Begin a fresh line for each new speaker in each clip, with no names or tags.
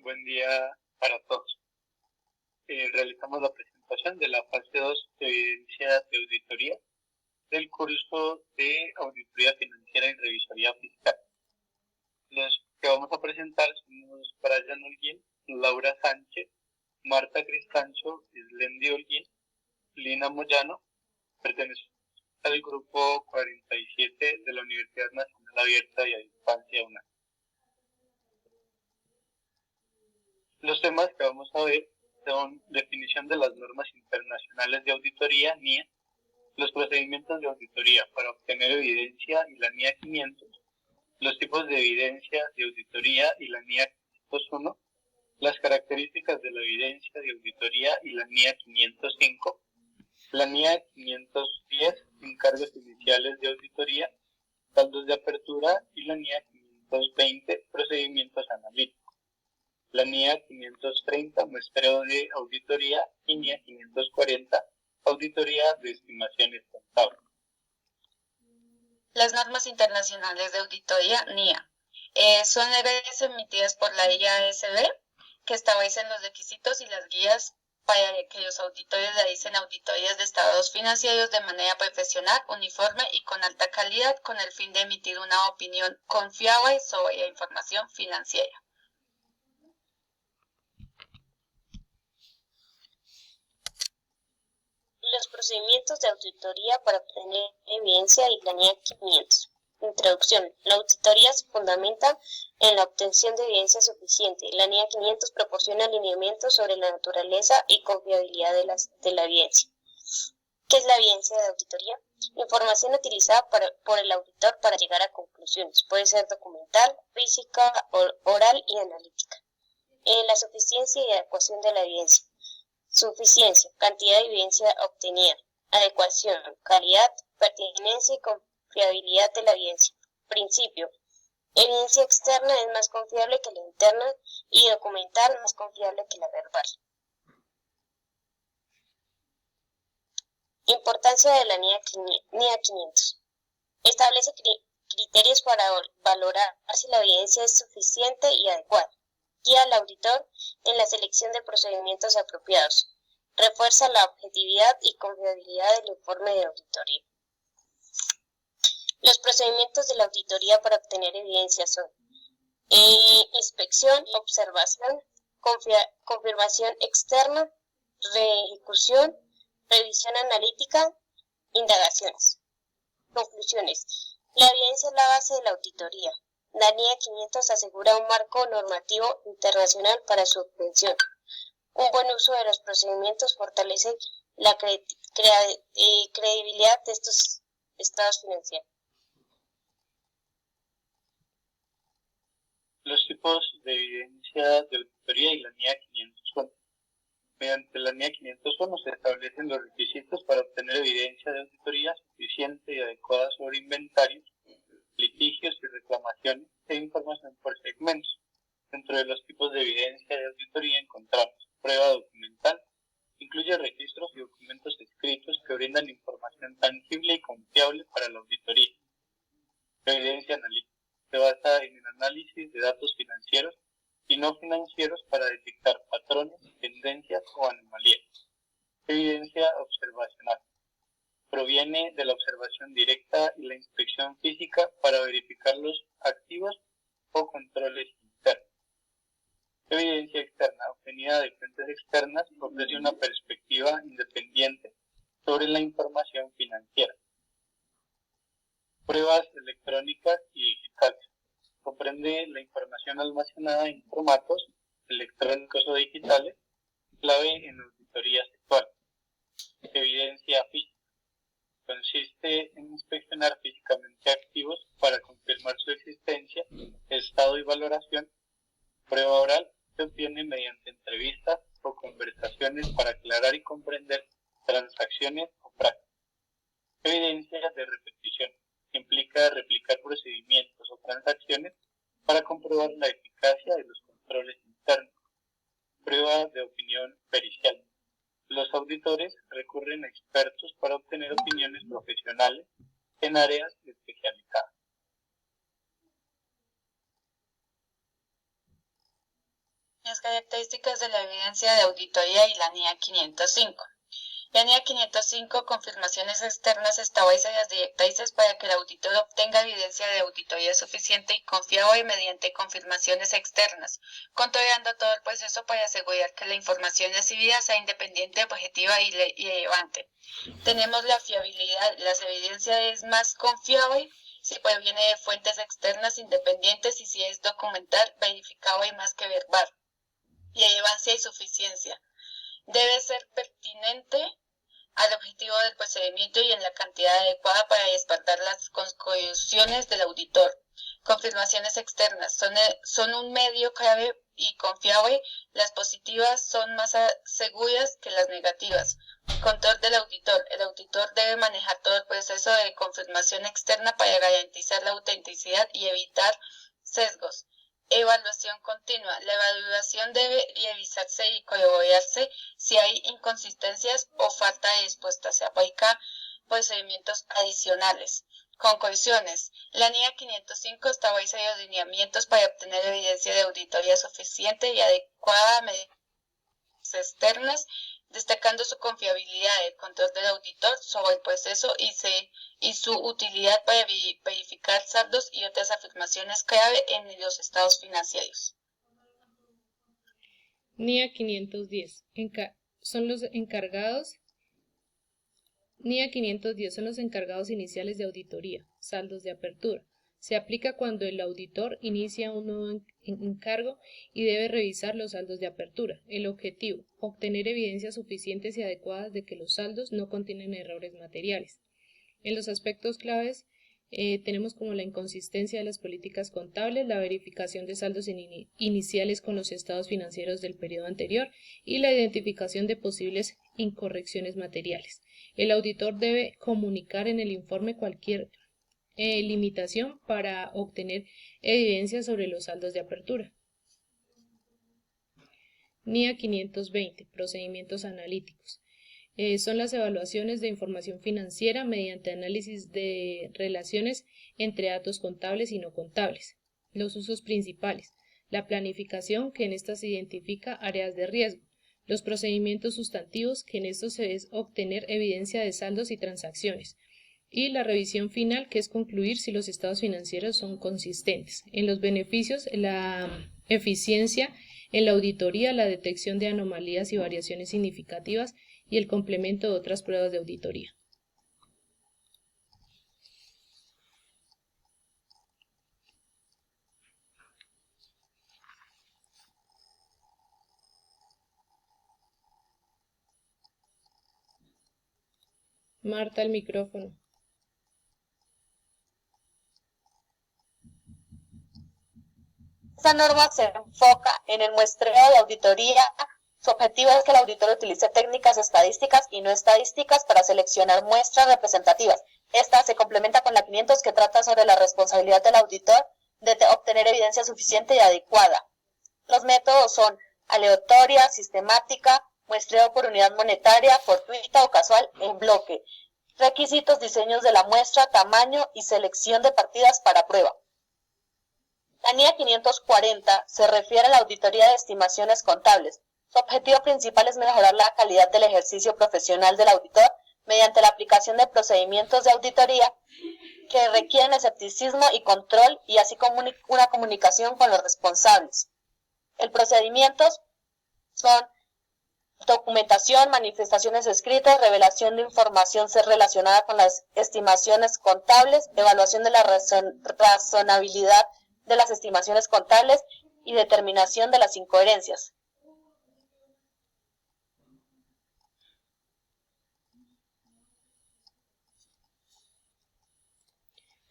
Buen día para todos. Realizamos la presentación de la fase 2 de evidencia de auditoría del curso de Auditoría Financiera y Revisoría Fiscal. Los que vamos a presentar somos Brian Holguín, Laura Sánchez, Marta Cristancho, Islendi Holguín, Lina Moyano, pertenecemos al grupo 47 de la Universidad Nacional Abierta y a Distancia UNAM. Los temas que vamos a ver son definición de las normas internacionales de auditoría, NIA, los procedimientos de auditoría para obtener evidencia y la NIA 500, los tipos de evidencia de auditoría y la NIA 501, las características de la evidencia de auditoría y la NIA 505, la NIA 510, encargos iniciales de auditoría, saldos de apertura y la NIA 520, procedimientos analíticos. La NIA 530, muestreo de auditoría, y NIA 540, auditoría de estimaciones contables.
Las normas internacionales de auditoría, NIA, son reglas emitidas por la IASB que establecen los requisitos y las guías para que los auditores realicen auditorías de estados financieros de manera profesional, uniforme y con alta calidad, con el fin de emitir una opinión confiable sobre la información financiera.
Los procedimientos de auditoría para obtener evidencia y la NIA 500. Introducción. La auditoría se fundamenta en la obtención de evidencia suficiente. La NIA 500 proporciona lineamientos sobre la naturaleza y confiabilidad de la evidencia. ¿Qué es la evidencia de auditoría? Información utilizada por el auditor para llegar a conclusiones. Puede ser documental, física, oral y analítica. La suficiencia y adecuación de la evidencia. Suficiencia, cantidad de evidencia obtenida. Adecuación, calidad, pertinencia y confiabilidad de la evidencia. Principio, evidencia externa es más confiable que la interna y documental más confiable que la verbal. Importancia de la NIA 500. Establece criterios para valorar si la evidencia es suficiente y adecuada. Guía al auditor en la selección de procedimientos apropiados. Refuerza la objetividad y confiabilidad del informe de auditoría. Los procedimientos de la auditoría para obtener evidencia son inspección, observación, confirmación externa, reejecución, revisión analítica, indagaciones. Conclusiones. La evidencia es la base de la auditoría. La NIA 500 asegura un marco normativo internacional para su obtención. Un buen uso de los procedimientos fortalece la credibilidad de estos estados financieros.
Los tipos de evidencia de auditoría y la NIA 501. Mediante la NIA 501 se establecen los requisitos para obtener evidencia de auditoría suficiente y adecuada sobre inventarios, litigios y reclamaciones e información por segmentos. Dentro de los tipos de evidencia de auditoría encontramos prueba documental, incluye registros y documentos escritos que brindan información tangible y confiable para la auditoría. Evidencia analítica se basa en el análisis de datos financieros y no financieros para detectar patrones, tendencias o anomalías. Evidencia observacional proviene de la observación directa y la inspección física para verificar los activos o controles internos. Evidencia externa, obtenida de fuentes externas, ofrece una perspectiva independiente sobre la información financiera. Pruebas electrónicas y digitales. Comprende la información almacenada en formatos electrónicos o digitales, clave en auditoría actual. Evidencia física. Consiste en inspeccionar físicamente activos para confirmar su existencia, estado y valoración. Prueba oral se obtiene mediante entrevistas o conversaciones para aclarar y comprender transacciones o prácticas. Evidencia de repetición. Implica replicar procedimientos o transacciones para comprobar la eficacia de los controles internos. Prueba de opinión pericial. Los auditores recurren a expertos para obtener opiniones profesionales en áreas especializadas.
Las características de la evidencia de auditoría y la NIA 505. La NIA 505, confirmaciones externas establece directrices para que el auditor obtenga evidencia de auditoría suficiente y confiable mediante confirmaciones externas, controlando todo el proceso para asegurar que la información recibida sea independiente, objetiva y relevante. Tenemos la fiabilidad. Las evidencias es más confiable si proviene de fuentes externas independientes y si es documental, verificable y más que verbal. Relevancia y suficiencia. Debe ser pertinente al objetivo del procedimiento y en la cantidad adecuada para respaldar las conclusiones del auditor. Confirmaciones externas son un medio clave y confiable. Las positivas son más seguras que las negativas. Control del auditor. El auditor debe manejar todo el proceso de confirmación externa para garantizar la autenticidad y evitar sesgos. Evaluación continua. La evaluación debe revisarse y corroborarse si hay inconsistencias o falta de respuesta. Se aplica procedimientos adicionales. Conclusiones. La NIA 505 establece los lineamientos para obtener evidencia de auditoría suficiente y adecuada a medidas externas, destacando su confiabilidad, el control del auditor sobre el proceso y su utilidad para verificar saldos y otras afirmaciones clave en los estados financieros.
NIA 510. NIA 510 son los encargados iniciales de auditoría, saldos de apertura. Se aplica cuando el auditor inicia un nuevo encargo y debe revisar los saldos de apertura. El objetivo, obtener evidencias suficientes y adecuadas de que los saldos no contienen errores materiales. En los aspectos claves tenemos como la inconsistencia de las políticas contables, la verificación de saldos iniciales con los estados financieros del periodo anterior y la identificación de posibles incorrecciones materiales. El auditor debe comunicar en el informe cualquier limitación para obtener evidencia sobre los saldos de apertura. NIA 520. Procedimientos analíticos. Son las evaluaciones de información financiera mediante análisis de relaciones entre datos contables y no contables. Los usos principales. La planificación, que en esta se identifica áreas de riesgo. Los procedimientos sustantivos, que en estos se es obtener evidencia de saldos y transacciones. Y la revisión final, que es concluir si los estados financieros son consistentes. En los beneficios, la eficiencia en la auditoría, la detección de anomalías y variaciones significativas y el complemento de otras pruebas de auditoría. Marta, el micrófono.
Esta norma se enfoca en el muestreo de auditoría. Su objetivo es que el auditor utilice técnicas estadísticas y no estadísticas para seleccionar muestras representativas. Esta se complementa con la 500, que trata sobre la responsabilidad del auditor de obtener evidencia suficiente y adecuada. Los métodos son aleatoria, sistemática, muestreo por unidad monetaria, fortuita o casual en bloque. Requisitos: diseños de la muestra, tamaño y selección de partidas para prueba. La NIA 540 se refiere a la auditoría de estimaciones contables. Su objetivo principal es mejorar la calidad del ejercicio profesional del auditor mediante la aplicación de procedimientos de auditoría que requieren escepticismo y control, y así como una comunicación con los responsables. El procedimientos son documentación, manifestaciones escritas, revelación de información relacionada con las estimaciones contables, evaluación de la razonabilidad de las estimaciones contables y determinación de las incoherencias.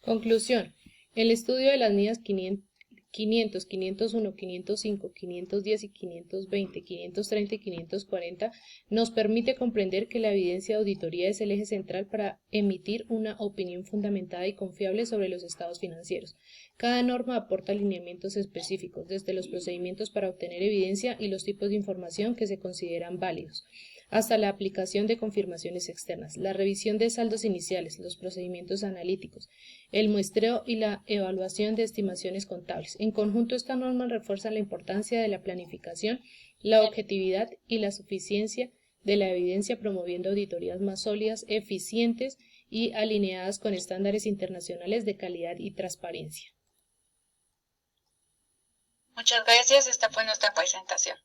Conclusión. El estudio de las NIAs 500, 501, 505, 510 y 520, 530 y 540 nos permite comprender que la evidencia de auditoría es el eje central para emitir una opinión fundamentada y confiable sobre los estados financieros. Cada norma aporta lineamientos específicos, desde los procedimientos para obtener evidencia y los tipos de información que se consideran válidos, hasta la aplicación de confirmaciones externas, la revisión de saldos iniciales, los procedimientos analíticos, el muestreo y la evaluación de estimaciones contables. En conjunto, estas normas refuerzan la importancia de la planificación, la objetividad y la suficiencia de la evidencia, promoviendo auditorías más sólidas, eficientes y alineadas con estándares internacionales de calidad y transparencia.
Muchas gracias, esta fue nuestra presentación.